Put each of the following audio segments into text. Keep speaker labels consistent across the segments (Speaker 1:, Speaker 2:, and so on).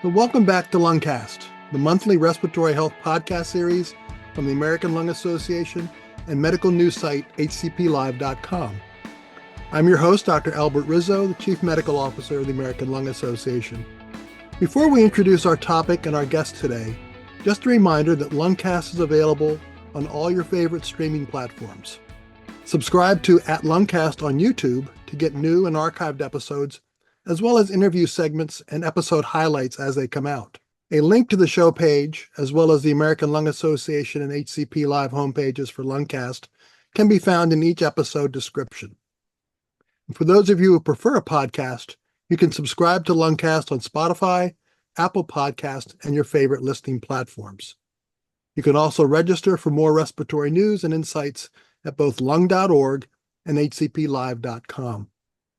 Speaker 1: Well, welcome back to Lungcast, the monthly respiratory health podcast series from the American Lung Association and medical news site hcplive.com. I'm your host, Dr. Albert Rizzo, the Chief Medical Officer of the American Lung Association. Before we introduce our topic and our guest today, just a reminder that Lungcast is available on all your favorite streaming platforms. Subscribe to @Lungcast on YouTube to get new and archived episodes, as well as interview segments and episode highlights as they come out. A link to the show page, as well as the American Lung Association and HCP Live homepages for Lungcast, can be found in each episode description. And for those of you who prefer a podcast, you can subscribe to Lungcast on Spotify, Apple Podcasts, and your favorite listening platforms. You can also register for more respiratory news and insights at both lung.org and hcplive.com.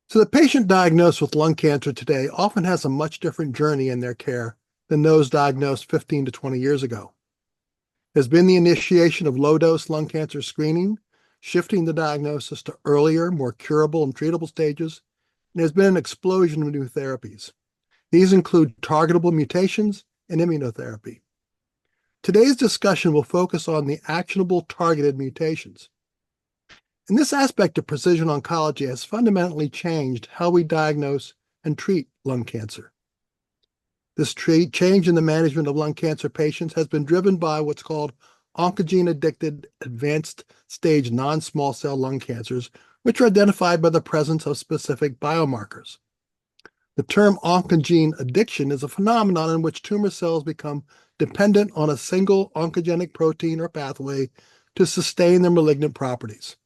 Speaker 1: So the patient diagnosed with lung cancer today often has a much different journey in their care than those diagnosed 15 to 20 years ago. There's been the initiation of low-dose lung cancer screening, shifting the diagnosis to earlier, more curable and treatable stages, and there's been an explosion of new therapies. These include targetable mutations and immunotherapy. Today's discussion will focus on the actionable targeted mutations. And this aspect of precision oncology has fundamentally changed how we diagnose and treat lung cancer. This change in the management of lung cancer patients has been driven by what's called oncogene-addicted advanced stage non-small cell lung cancers, which are identified by the presence of specific biomarkers. The term oncogene addiction is a phenomenon in which tumor cells become dependent on a single oncogenic protein or pathway to sustain their malignant properties.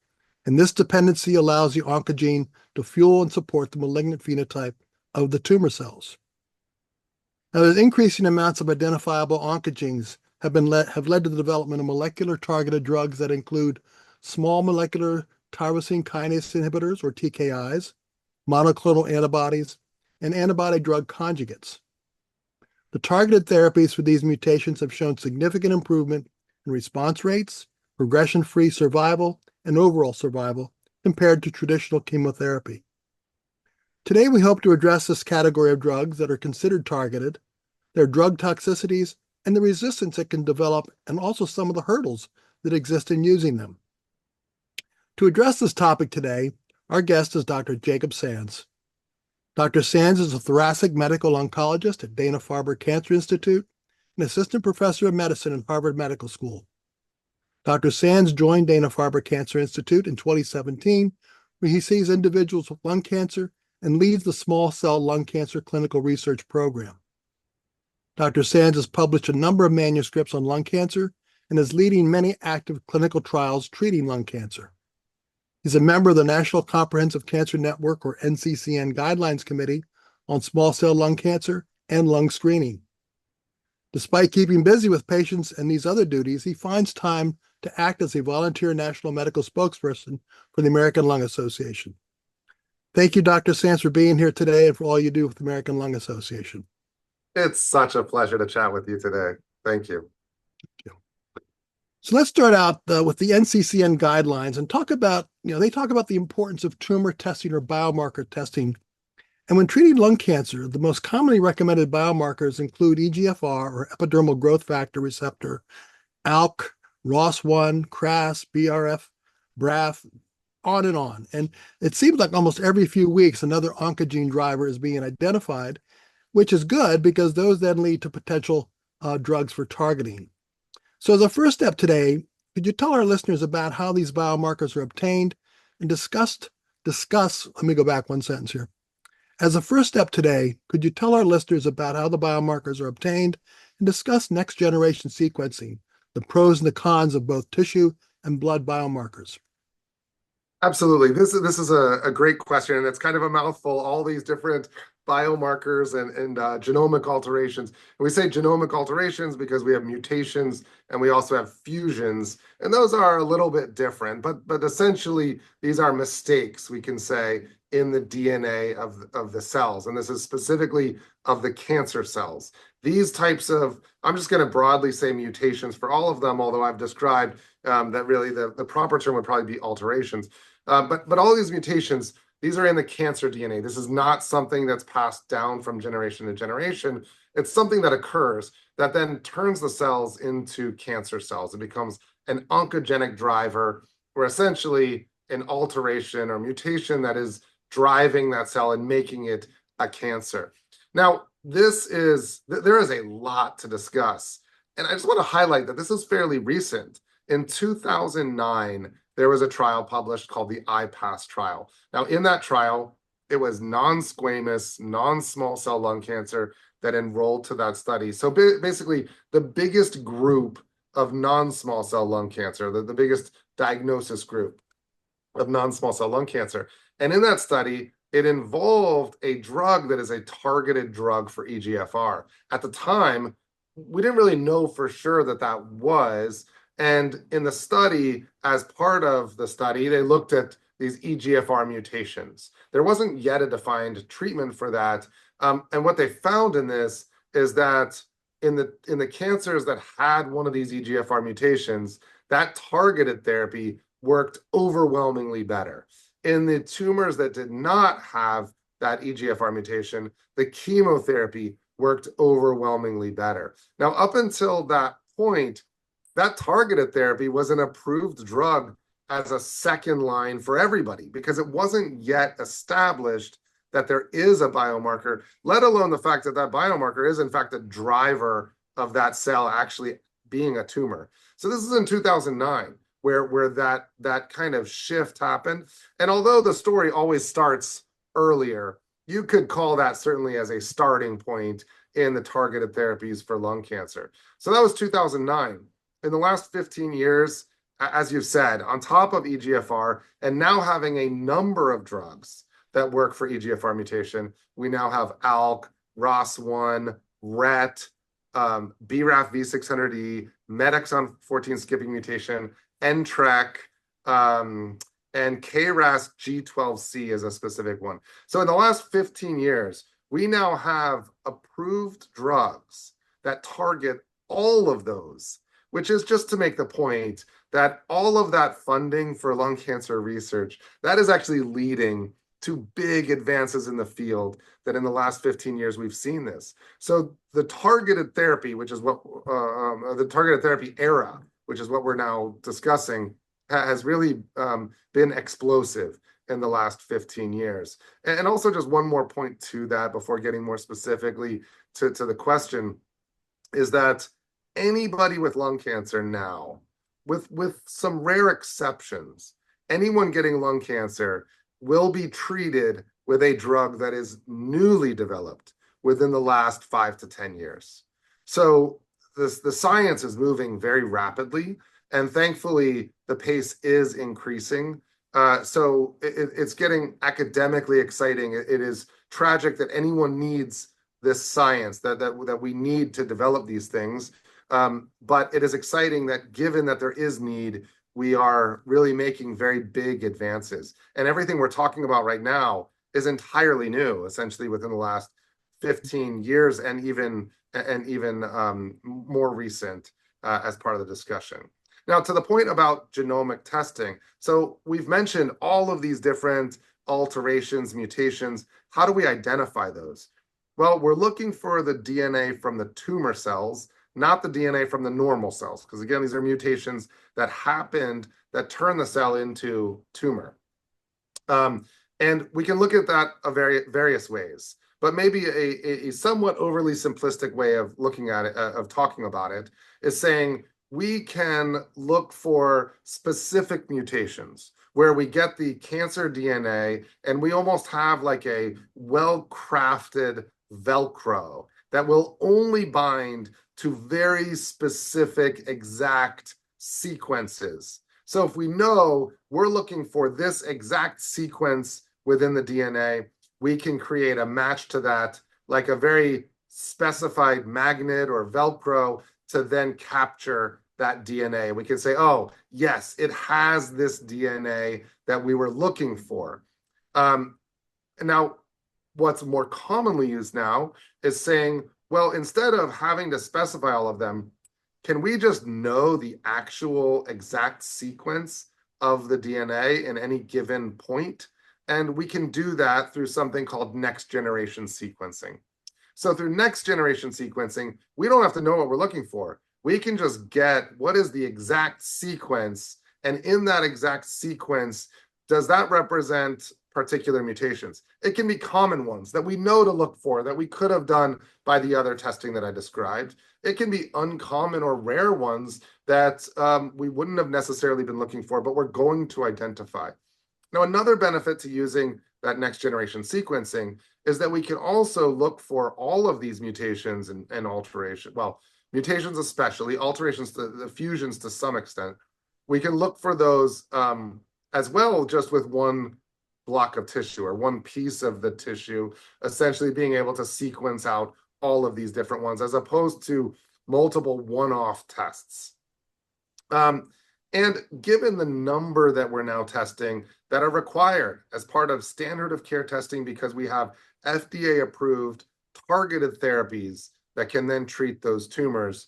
Speaker 1: And this dependency allows the oncogene to fuel and support the malignant phenotype of the tumor cells. Now, there's increasing amounts of identifiable oncogenes have led to the development of molecular targeted drugs that include small molecular tyrosine kinase inhibitors, or TKIs, monoclonal antibodies, and antibody drug conjugates. The targeted therapies for these mutations have shown significant improvement in response rates, progression-free survival, and overall survival compared to traditional chemotherapy. Today, we hope to address this category of drugs that are considered targeted, their drug toxicities, and the resistance it can develop, and also some of the hurdles that exist in using them. To address this topic today, our guest is Dr. Jacob Sands. Dr. Sands is a thoracic medical oncologist at Dana-Farber Cancer Institute and assistant professor of medicine in Harvard Medical School. Dr. Sands joined Dana-Farber Cancer Institute in 2017, where he sees individuals with lung cancer and leads the small cell lung cancer clinical research program. Dr. Sands has published a number of manuscripts on lung cancer and is leading many active clinical trials treating lung cancer. He's a member of the National Comprehensive Cancer Network, or NCCN, Guidelines Committee on small cell lung cancer and lung screening. Despite keeping busy with patients and these other duties, he finds time to act as a volunteer national medical spokesperson for the American Lung Association. Thank you, Dr. Sands, for being here today and for all you do with the American Lung Association.
Speaker 2: It's such a pleasure to chat with you today. Thank you.
Speaker 1: So let's start out with the NCCN guidelines and talk about, they talk about the importance of tumor testing or biomarker testing. And when treating lung cancer, the most commonly recommended biomarkers include EGFR, or epidermal growth factor receptor, ALK, ROS1, KRAS, BRF, BRAF, on and on. And it seems like almost every few weeks another oncogene driver is being identified, which is good because those then lead to potential drugs for targeting. So as a first step today, could you tell our listeners about how these biomarkers are obtained and discuss, let me go back one sentence here. As a first step today, could you tell our listeners about how the biomarkers are obtained and discuss next generation sequencing, the pros and the cons of both tissue and blood biomarkers?
Speaker 2: Absolutely. This is a great question, and it's kind of a mouthful, all these different biomarkers and genomic alterations. And we say genomic alterations because we have mutations and we also have fusions, and those are a little bit different, but essentially these are mistakes, we can say, in the DNA of the cells, and this is specifically of the cancer cells. These types of, I'm just going to broadly say mutations for all of them, although I've described that really the proper term would probably be alterations. But all these mutations, these are in the cancer DNA. This is not something that's passed down from generation to generation. It's something that occurs that then turns the cells into cancer cells. It becomes an oncogenic driver, or essentially an alteration or mutation that is driving that cell and making it a cancer. Now, there is a lot to discuss. And I just want to highlight that this is fairly recent. In 2009, there was a trial published called the IPASS trial. Now, in that trial, it was non-squamous, non-small cell lung cancer that enrolled to that study. So basically, the biggest group of non-small cell lung cancer, the biggest diagnosis group of non-small cell lung cancer. And in that study, it involved a drug that is a targeted drug for EGFR. At the time, we didn't really know for sure that that was. And in the study, as part of the study, they looked at these EGFR mutations. There wasn't yet a defined treatment for that. And what they found in this is that in the cancers that had one of these EGFR mutations, that targeted therapy worked overwhelmingly better. In the tumors that did not have that EGFR mutation, the chemotherapy worked overwhelmingly better. Now, up until that point, that targeted therapy was an approved drug as a second line for everybody because it wasn't yet established that there is a biomarker, let alone the fact that that biomarker is in fact a driver of that cell actually being a tumor. So this is in 2009 where that kind of shift happened. And although the story always starts earlier, you could call that certainly as a starting point in the targeted therapies for lung cancer. So that was 2009. In the last 15 years, as you've said, on top of EGFR, and now having a number of drugs that work for EGFR mutation, we now have ALK, ROS1, RET, BRAF V600E, MET exon 14 skipping mutation, NTRK, and KRAS G12C is a specific one. So in the last 15 years, we now have approved drugs that target all of those, which is just to make the point that all of that funding for lung cancer research, that is actually leading to big advances in the field that in the last 15 years we've seen this. So the targeted therapy, which is what the targeted therapy era, which is what we're now discussing, has really been explosive in the last 15 years. And also just one more point to that before getting more specifically to the question is that anybody with lung cancer now, with some rare exceptions, anyone getting lung cancer will be treated with a drug that is newly developed within the last 5 to 10 years. So the science is moving very rapidly, and thankfully the pace is increasing. So it's getting academically exciting. It is tragic that anyone needs this science, that we need to develop these things. But it is exciting that given that there is need, we are really making very big advances. And everything we're talking about right now is entirely new, essentially within the last 15 years and even more recent as part of the discussion. Now, to the point about genomic testing, so we've mentioned all of these different alterations, mutations. How do we identify those? Well, we're looking for the DNA from the tumor cells, not the DNA from the normal cells, because again, these are mutations that happened that turn the cell into tumor. And we can look at that various ways, but maybe a somewhat overly simplistic way of looking at it, of talking about it, is saying we can look for specific mutations where we get the cancer DNA and we almost have like a well-crafted Velcro that will only bind to very specific exact sequences. So if we know we're looking for this exact sequence within the DNA, we can create a match to that, like a very specified magnet or Velcro to then capture that DNA. We can say, oh, yes, it has this DNA that we were looking for. Now, what's more commonly used now is saying, well, instead of having to specify all of them, can we just know the actual exact sequence of the DNA in any given point? And we can do that through something called next generation sequencing. So through next generation sequencing, we don't have to know what we're looking for. We can just get what is the exact sequence, and in that exact sequence, does that represent particular mutations? It can be common ones that we know to look for that we could have done by the other testing that I described. It can be uncommon or rare ones that we wouldn't have necessarily been looking for, but we're going to identify. Now, another benefit to using that next generation sequencing is that we can also look for all of these mutations and alteration. Well, mutations especially, alterations, the fusions to some extent. We can look for those as well, just with one block of tissue or one piece of the tissue, essentially being able to sequence out all of these different ones, as opposed to multiple one-off tests. And given the number that we're now testing that are required as part of standard of care testing, because we have FDA-approved targeted therapies that can then treat those tumors,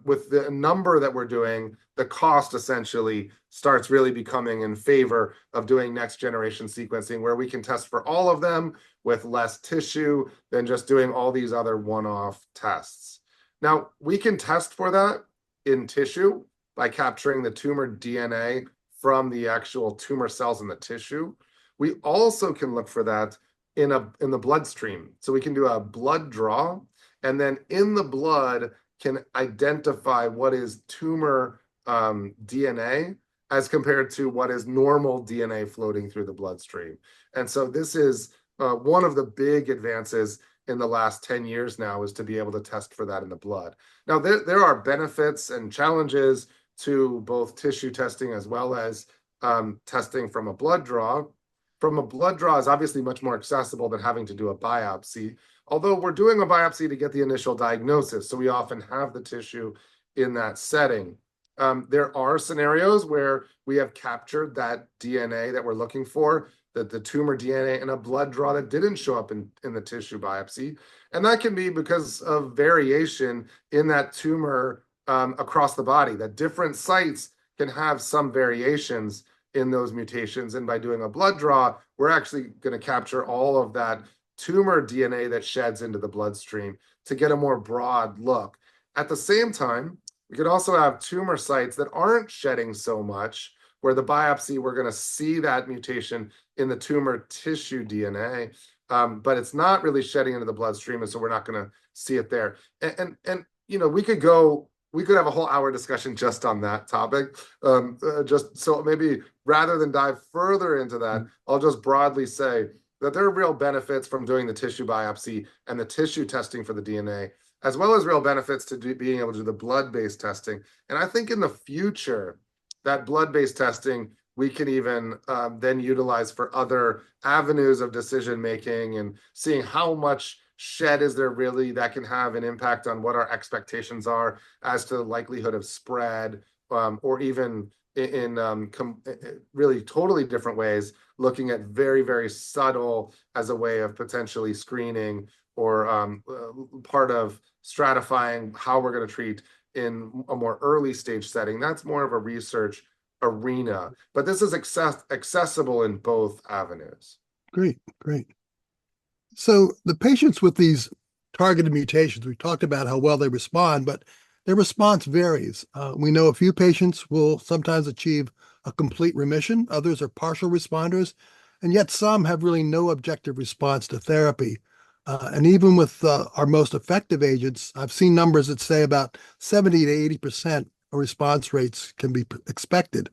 Speaker 2: with the number that we're doing, the cost essentially starts really becoming in favor of doing next generation sequencing, where we can test for all of them with less tissue than just doing all these other one-off tests. Now, we can test for that in tissue by capturing the tumor DNA from the actual tumor cells in the tissue. We also can look for that in the bloodstream. So we can do a blood draw, and then in the blood can identify what is tumor DNA as compared to what is normal DNA floating through the bloodstream. And so this is one of the big advances in the last 10 years now, is to be able to test for that in the blood. Now, there are benefits and challenges to both tissue testing as well as testing from a blood draw. From a blood draw is obviously much more accessible than having to do a biopsy, although we're doing a biopsy to get the initial diagnosis, so we often have the tissue in that setting. There are scenarios where we have captured that DNA that we're looking for, the tumor DNA, in a blood draw that didn't show up in the tissue biopsy. And that can be because of variation in that tumor across the body, that different sites can have some variations in those mutations. And by doing a blood draw, we're actually going to capture all of that tumor DNA that sheds into the bloodstream to get a more broad look. At the same time, we could also have tumor sites that aren't shedding so much, where the biopsy, we're going to see that mutation in the tumor tissue DNA, but it's not really shedding into the bloodstream, and so we're not going to see it there. And you know, we could have a whole hour discussion just on that topic. Just so maybe rather than dive further into that, I'll just broadly say that there are real benefits from doing the tissue biopsy and the tissue testing for the DNA, as well as real benefits to being able to do the blood-based testing. And I think in the future, that blood-based testing, we can even then utilize for other avenues of decision-making, and seeing how much shed is there really that can have an impact on what our expectations are as to the likelihood of spread, or even in really totally different ways, looking at very, very subtle as a way of potentially screening or part of stratifying how we're going to treat in a more early stage setting. That's more of a research arena, but this is accessible in both avenues.
Speaker 1: Great, great. So the patients with these targeted mutations, we talked about how well they respond, but their response varies. We know a few patients will sometimes achieve a complete remission, others are partial responders, and yet some have really no objective response to therapy. And even with our most effective agents, I've seen numbers that say about 70 to 80% of response rates can be expected.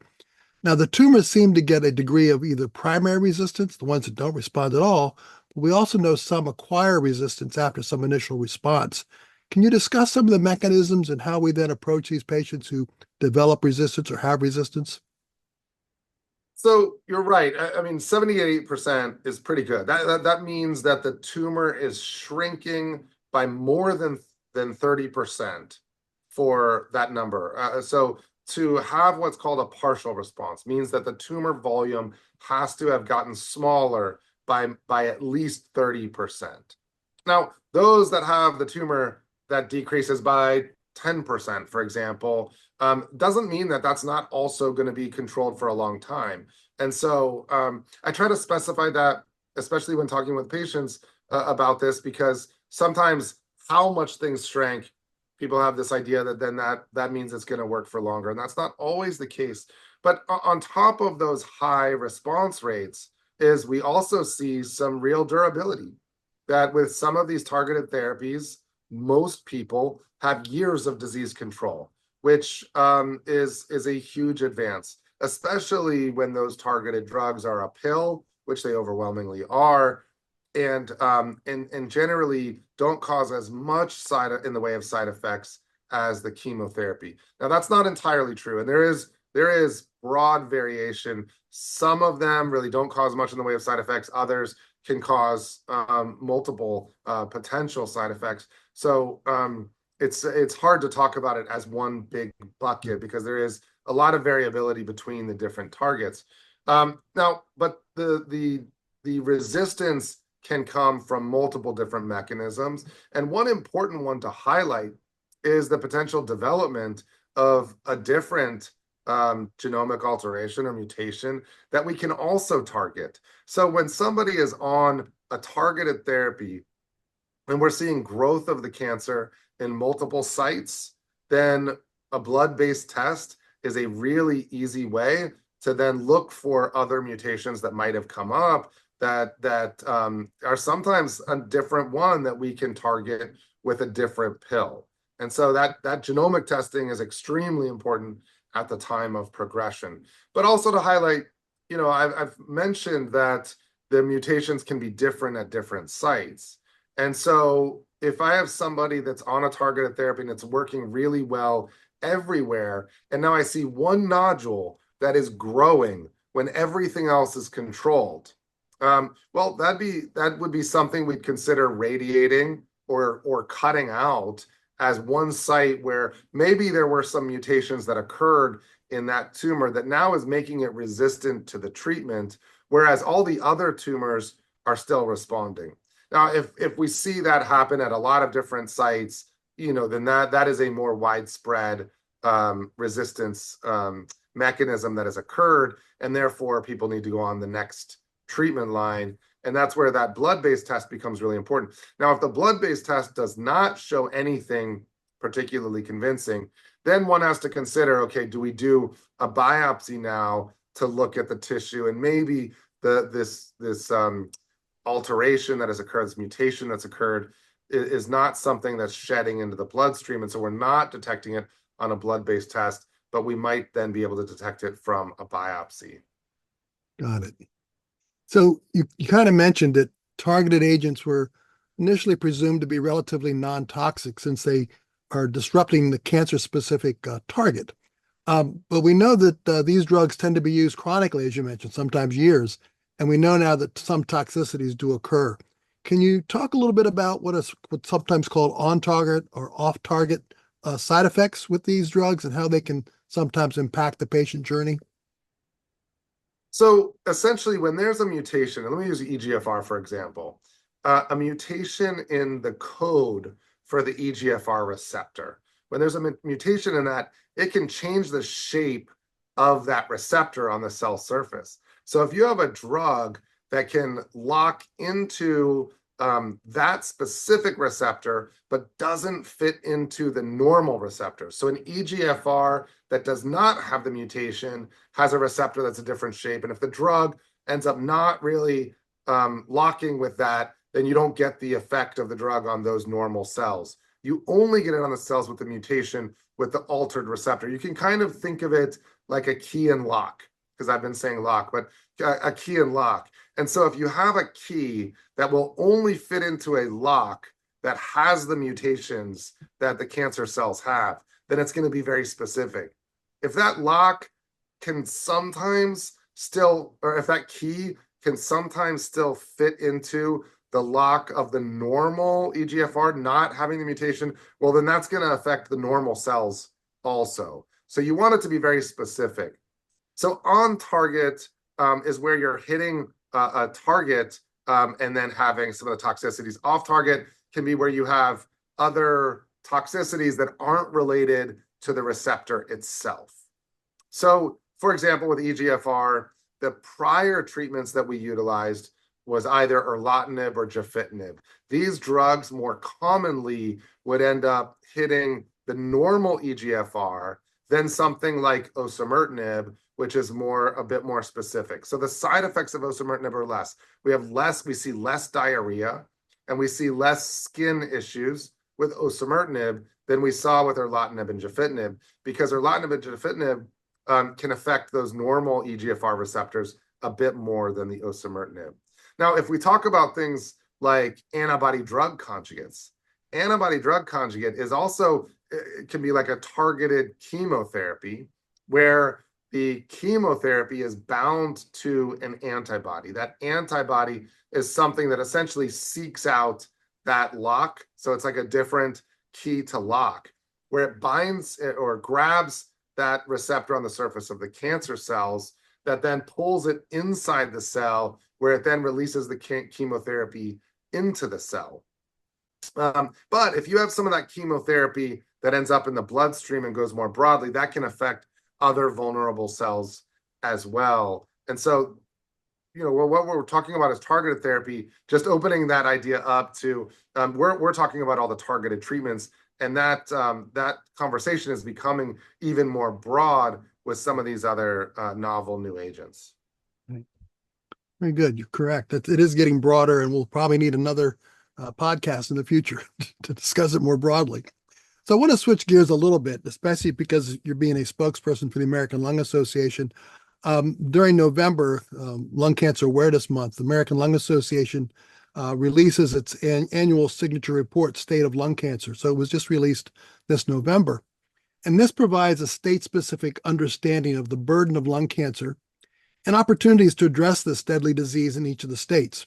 Speaker 1: Now, the tumors seem to get a degree of either primary resistance, the ones that don't respond at all, but we also know some acquire resistance after some initial response. Can you discuss some of the mechanisms and how we then approach these patients who develop resistance or have resistance?
Speaker 2: So you're right. I mean, 78% is pretty good. That means that the tumor is shrinking by more than 30% for that number. So to have what's called a partial response means that the tumor volume has to have gotten smaller by at least 30%. Now, those that have the tumor that decreases by 10%, for example, doesn't mean that that's not also going to be controlled for a long time. And so I try to specify that, especially when talking with patients about this, because sometimes how much things shrank, people have this idea that then that means it's going to work for longer, and that's not always the case. But on top of those high response rates is we also see some real durability, that with some of these targeted therapies, most people have years of disease control, which is a huge advance, especially when those targeted drugs are a pill, which they overwhelmingly are, and generally don't cause as much in the way of side effects as the chemotherapy. Now, that's not entirely true, and there is broad variation. Some of them really don't cause much in the way of side effects. Others can cause multiple potential side effects. So it's hard to talk about it as one big bucket because there is a lot of variability between the different targets. Now, but the resistance can come from multiple different mechanisms. And one important one to highlight is the potential development of a different genomic alteration or mutation that we can also target. So when somebody is on a targeted therapy and we're seeing growth of the cancer in multiple sites, then a blood-based test is a really easy way to then look for other mutations that might have come up that are sometimes a different one that we can target with a different pill. And so that genomic testing is extremely important at the time of progression. But also to highlight, I've mentioned that the mutations can be different at different sites. And so if I have somebody that's on a targeted therapy and it's working really well everywhere, and now I see one nodule that is growing when everything else is controlled, well, that would be something we'd consider radiating or cutting out as one site where maybe there were some mutations that occurred in that tumor that now is making it resistant to the treatment, whereas all the other tumors are still responding. Now, if we see that happen at a lot of different sites, then that is a more widespread resistance mechanism that has occurred, and therefore people need to go on the next treatment line. And that's where that blood-based test becomes really important. Now, if the blood-based test does not show anything particularly convincing, then one has to consider, okay, do we do a biopsy now to look at the tissue, and maybe this alteration that has occurred, this mutation that's occurred, is not something that's shedding into the bloodstream, and so we're not detecting it on a blood-based test, but we might then be able to detect it from a biopsy.
Speaker 1: Got it. So you kind of mentioned that targeted agents were initially presumed to be relatively non-toxic since they are disrupting the cancer-specific target. But we know that these drugs tend to be used chronically, as you mentioned, sometimes years, and we know now that some toxicities do occur. Can you talk a little bit about what's sometimes called on-target or off-target side effects with these drugs and how they can sometimes impact the patient journey?
Speaker 2: So essentially, when there's a mutation, and let me use EGFR, for example, a mutation in the code for the EGFR receptor. When there's a mutation in that, it can change the shape of that receptor on the cell surface. So if you have a drug that can lock into that specific receptor, but doesn't fit into the normal receptor. So an EGFR that does not have the mutation has a receptor that's a different shape. And if the drug ends up not really locking with that, then you don't get the effect of the drug on those normal cells. You only get it on the cells with the mutation with the altered receptor. You can kind of think of it like a key and lock, because I've been saying lock, but a key and lock. And so if you have a key that will only fit into a lock that has the mutations that the cancer cells have, then it's going to be very specific. If that lock can sometimes still, or if that key can sometimes still fit into the lock of the normal EGFR not having the mutation, well, then that's going to affect the normal cells also. So you want it to be very specific. So on target is where you're hitting a target and then having some of the toxicities. Off target can be where you have other toxicities that aren't related to the receptor itself. So, for example, with EGFR, the prior treatments that we utilized was either erlotinib or gefitinib. These drugs more commonly would end up hitting the normal EGFR than something like osimertinib, which is a bit more specific. So the side effects of osimertinib are less. We see less diarrhea, and we see less skin issues with osimertinib than we saw with erlotinib and gefitinib, because erlotinib and gefitinib can affect those normal EGFR receptors a bit more than the osimertinib. Now, if we talk about things like antibody drug conjugates, antibody drug conjugate is also, it can be like a targeted chemotherapy where the chemotherapy is bound to an antibody. That antibody is something that essentially seeks out that lock. So it's like a different key to lock, where it binds or grabs that receptor on the surface of the cancer cells that then pulls it inside the cell, where it then releases the chemotherapy into the cell. But if you have some of that chemotherapy that ends up in the bloodstream and goes more broadly, that can affect other vulnerable cells as well. And so, what we're talking about is targeted therapy, just opening that idea up to, we're talking about all the targeted treatments, and that conversation is becoming even more broad with some of these other novel new agents.
Speaker 1: Very good. You're correct. It is getting broader, and we'll probably need another podcast in the future to discuss it more broadly. So I want to switch gears a little bit, especially because you're being a spokesperson for the American Lung Association. During November, Lung Cancer Awareness Month, the American Lung Association releases its annual signature report, State of Lung Cancer. So it was just released this November. And this provides a state-specific understanding of the burden of lung cancer and opportunities to address this deadly disease in each of the states.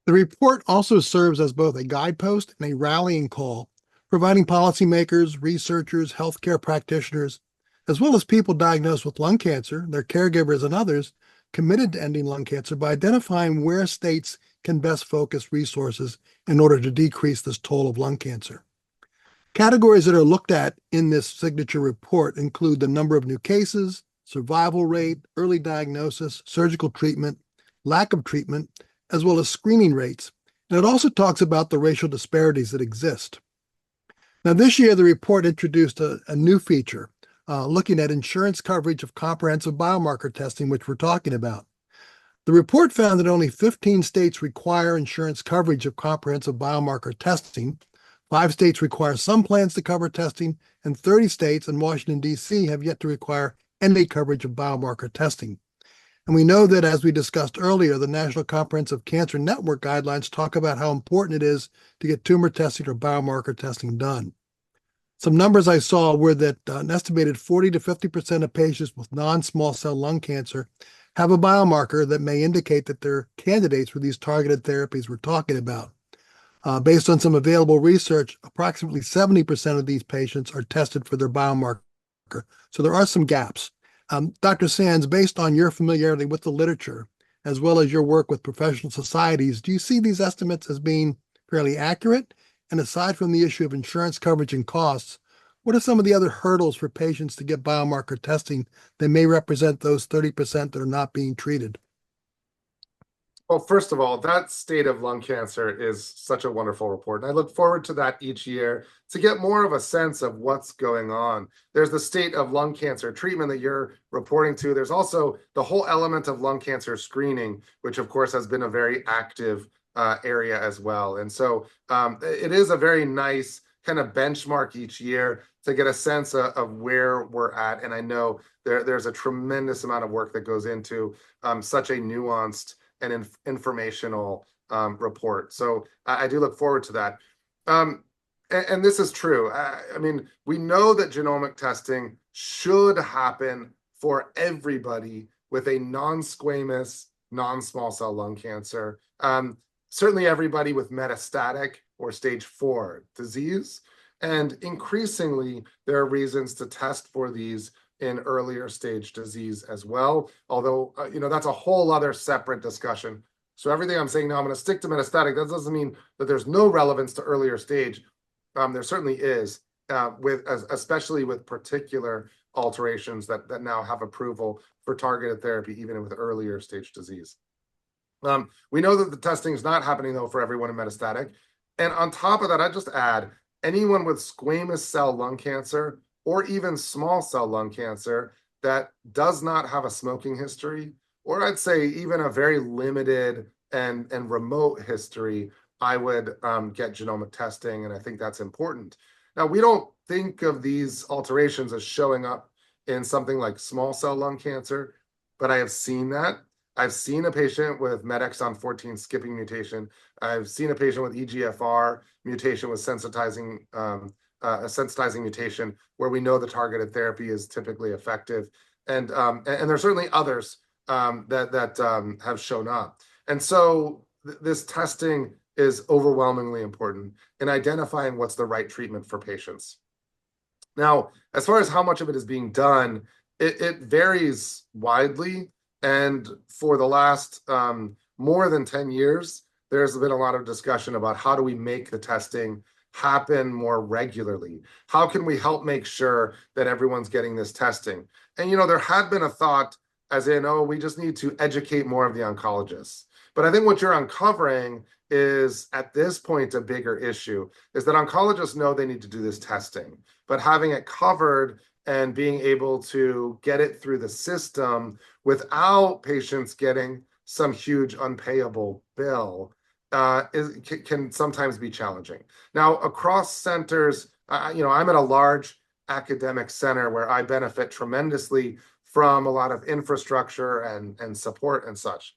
Speaker 1: The report also serves as both a guidepost and a rallying call, providing policymakers, researchers, healthcare practitioners, as well as people diagnosed with lung cancer, their caregivers, and others committed to ending lung cancer by identifying where states can best focus resources in order to decrease this toll of lung cancer. Categories that are looked at in this signature report include the number of new cases, survival rate, early diagnosis, surgical treatment, lack of treatment, as well as screening rates. And it also talks about the racial disparities that exist. Now, this year, the report introduced a new feature, looking at insurance coverage of comprehensive biomarker testing, which we're talking about. The report found that only 15 states require insurance coverage of comprehensive biomarker testing. 5 states require some plans to cover testing, and 30 states and Washington, D.C. have yet to require any coverage of biomarker testing. And we know that, as we discussed earlier, the National Comprehensive Cancer Network guidelines talk about how important it is to get tumor testing or biomarker testing done. Some numbers I saw were that an estimated 40 to 50% of patients with non-small cell lung cancer have a biomarker that may indicate that they're candidates for these targeted therapies we're talking about. Based on some available research, approximately 70% of these patients are tested for their biomarker. So there are some gaps. Dr. Sands, based on your familiarity with the literature, as well as your work with professional societies, do you see these estimates as being fairly accurate? And aside from the issue of insurance coverage and costs, what are some of the other hurdles for patients to get biomarker testing that may represent those 30% that are not being treated?
Speaker 2: Well, first of all, that State of Lung Cancer is such a wonderful report. And I look forward to that each year to get more of a sense of what's going on. There's the State of Lung Cancer treatment that you're reporting to. There's also the whole element of lung cancer screening, which of course has been a very active area as well. And so it is a very nice kind of benchmark each year to get a sense of where we're at. And I know there's a tremendous amount of work that goes into such a nuanced and informational report. So I do look forward to that. And this is true. I mean, we know that genomic testing should happen for everybody with a non-squamous, non-small cell lung cancer. Certainly everybody with metastatic or stage 4 disease. And increasingly, there are reasons to test for these in earlier stage disease as well. Although, that's a whole other separate discussion. So everything I'm saying now, I'm going to stick to metastatic. That doesn't mean that there's no relevance to earlier stage. There certainly is, especially with particular alterations that now have approval for targeted therapy, even with earlier stage disease. We know that the testing is not happening, though, for everyone in metastatic. And on top of that, I'd just add anyone with squamous cell lung cancer or even small cell lung cancer that does not have a smoking history, or I'd say even a very limited and remote history, I would get genomic testing, and I think that's important. Now, we don't think of these alterations as showing up in something like small cell lung cancer, but I have seen that. I've seen a patient with MET exon 14 skipping mutation. I've seen a patient with EGFR mutation with a sensitizing mutation where we know the targeted therapy is typically effective. And there's certainly others that have shown up. And so this testing is overwhelmingly important in identifying what's the right treatment for patients. Now, as far as how much of it is being done, it varies widely. And for the last more than 10 years, there's been a lot of discussion about how do we make the testing happen more regularly? How can we help make sure that everyone's getting this testing? And, there had been a thought as in, oh, we just need to educate more of the oncologists. But I think what you're uncovering is, at this point, a bigger issue, is that oncologists know they need to do this testing, but having it covered and being able to get it through the system without patients getting some huge unpayable bill can sometimes be challenging. Now, across centers, I'm at a large academic center where I benefit tremendously from a lot of infrastructure and support and such.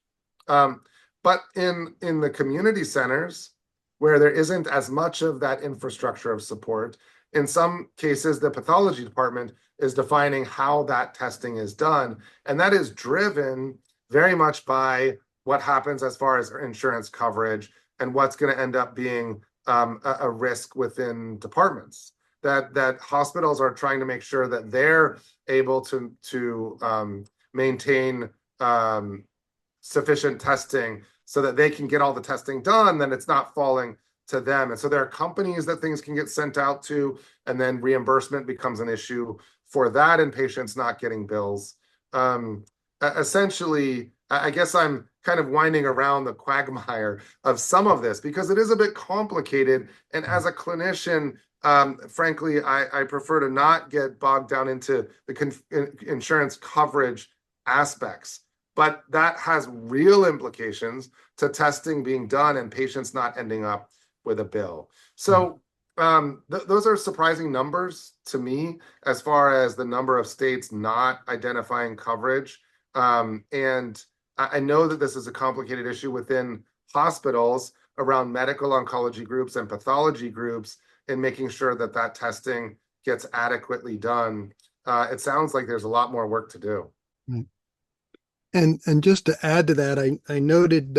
Speaker 2: But in the community centers, where there isn't as much of that infrastructure of support, in some cases, the pathology department is defining how that testing is done. And that is driven very much by what happens as far as insurance coverage and what's going to end up being a risk within departments. That hospitals are trying to make sure that they're able to maintain sufficient testing so that they can get all the testing done, then it's not falling to them. And so there are companies that things can get sent out to, and then reimbursement becomes an issue for that and patients not getting bills. Essentially, I guess I'm kind of winding around the quagmire of some of this because it is a bit complicated. And as a clinician, frankly, I prefer to not get bogged down into the insurance coverage aspects. But that has real implications to testing being done and patients not ending up with a bill. So those are surprising numbers to me as far as the number of states not identifying coverage. And I know that this is a complicated issue within hospitals around medical oncology groups and pathology groups in making sure that that testing gets adequately done. It sounds like there's a lot more work to do.
Speaker 1: And just to add to that, I noted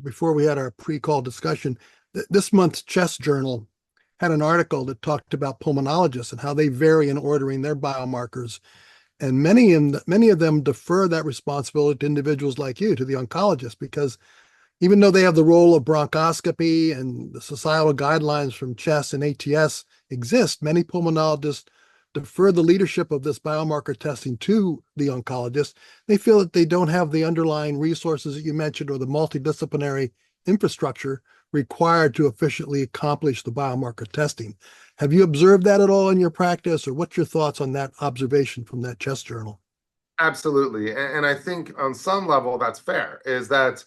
Speaker 1: before we had our pre-call discussion that this month's Chest Journal had an article that talked about pulmonologists and how they vary in ordering their biomarkers. And many of them defer that responsibility to individuals like you, to the oncologist, because even though they have the role of bronchoscopy and the societal guidelines from CHEST and ATS exist, many pulmonologists defer the leadership of this biomarker testing to the oncologist. They feel that they don't have the underlying resources that you mentioned or the multidisciplinary infrastructure required to efficiently accomplish the biomarker testing. Have you observed that at all in your practice, or what's your thoughts on that observation from that Chest Journal?
Speaker 2: Absolutely. And I think on some level that's fair, is that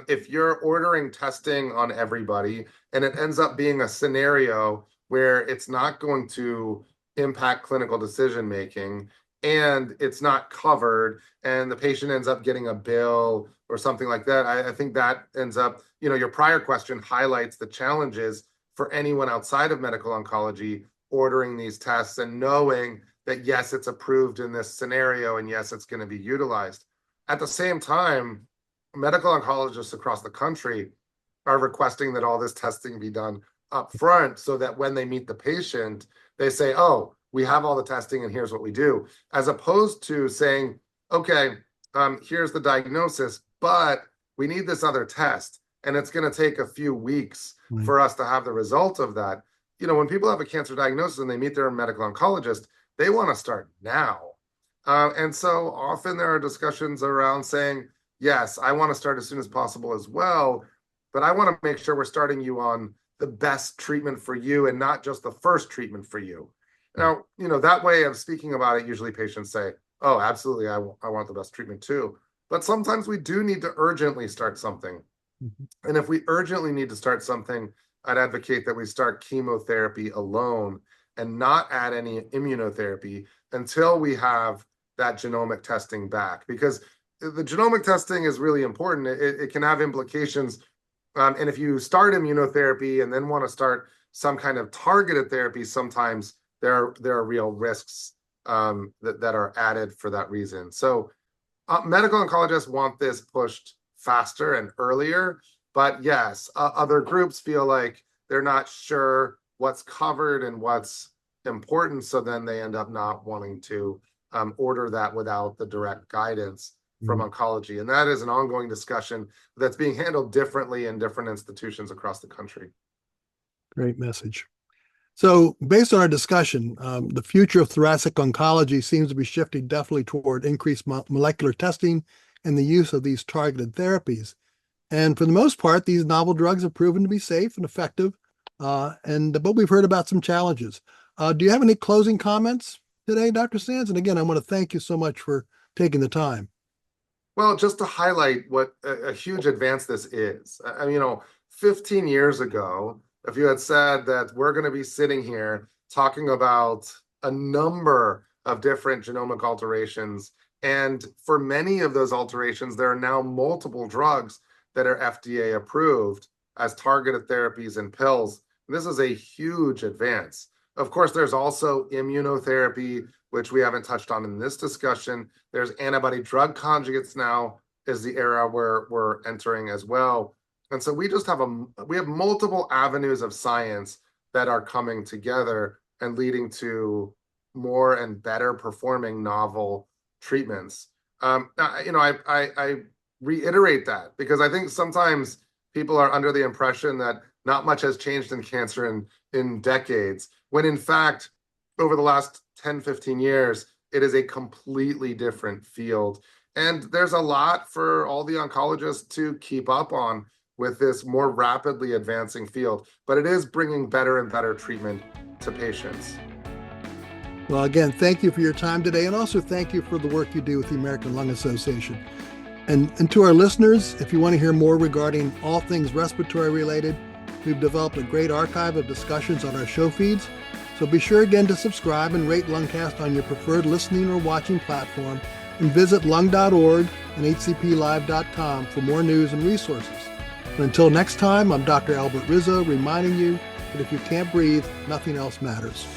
Speaker 2: if you're ordering testing on everybody and it ends up being a scenario where it's not going to impact clinical decision making and it's not covered and the patient ends up getting a bill or something like that, I think that ends up, your prior question highlights the challenges for anyone outside of medical oncology ordering these tests and knowing that, yes, it's approved in this scenario and yes, it's going to be utilized. At the same time, medical oncologists across the country are requesting that all this testing be done up front so that when they meet the patient, they say, oh, we have all the testing and here's what we do, as opposed to saying, okay, here's the diagnosis, but we need this other test and it's going to take a few weeks for us to have the result of that. When people have a cancer diagnosis and they meet their medical oncologist, they want to start now. And so often there are discussions around saying, yes, I want to start as soon as possible as well, but I want to make sure we're starting you on the best treatment for you and not just the first treatment for you. Now, that way of speaking about it, usually patients say, oh, absolutely, I want the best treatment too. But sometimes we do need to urgently start something. And if we urgently need to start something, I'd advocate that we start chemotherapy alone and not add any immunotherapy until we have that genomic testing back. Because the genomic testing is really important. It can have implications. And if you start immunotherapy and then want to start some kind of targeted therapy, sometimes there are real risks that are added for that reason. So medical oncologists want this pushed faster and earlier. But yes, other groups feel like they're not sure what's covered and what's important. So then they end up not wanting to order that without the direct guidance from oncology. And that is an ongoing discussion that's being handled differently in different institutions across the country.
Speaker 1: Great message. So based on our discussion, the future of thoracic oncology seems to be shifting definitely toward increased molecular testing and the use of these targeted therapies. And for the most part, these novel drugs have proven to be safe and effective, but we've heard about some challenges. Do you have any closing comments today, Dr. Sands? And again, I want to thank you so much for taking the time.
Speaker 2: Well, just to highlight what a huge advance this is. 15 years ago, if you had said that we're going to be sitting here talking about a number of different genomic alterations, and for many of those alterations, there are now multiple drugs that are FDA approved as targeted therapies and pills. This is a huge advance. Of course, there's also immunotherapy, which we haven't touched on in this discussion. There's antibody drug conjugates now is the era where we're entering as well. And so we just have multiple avenues of science that are coming together and leading to more and better performing novel treatments. I reiterate that because I think sometimes people are under the impression that not much has changed in cancer in decades, when in fact, over the last 10, 15 years, it is a completely different field. And there's a lot for all the oncologists to keep up on with this more rapidly advancing field, but it is bringing better and better treatment to patients.
Speaker 1: Well, again, thank you for your time today, and also thank you for the work you do with the American Lung Association. And to our listeners, if you want to hear more regarding all things respiratory related, we've developed a great archive of discussions on our show feeds. So be sure again to subscribe and rate Lungcast on your preferred listening or watching platform, and visit lung.org and hcplive.com for more news and resources. And until next time, I'm Dr. Albert Rizzo reminding you that if you can't breathe, nothing else matters.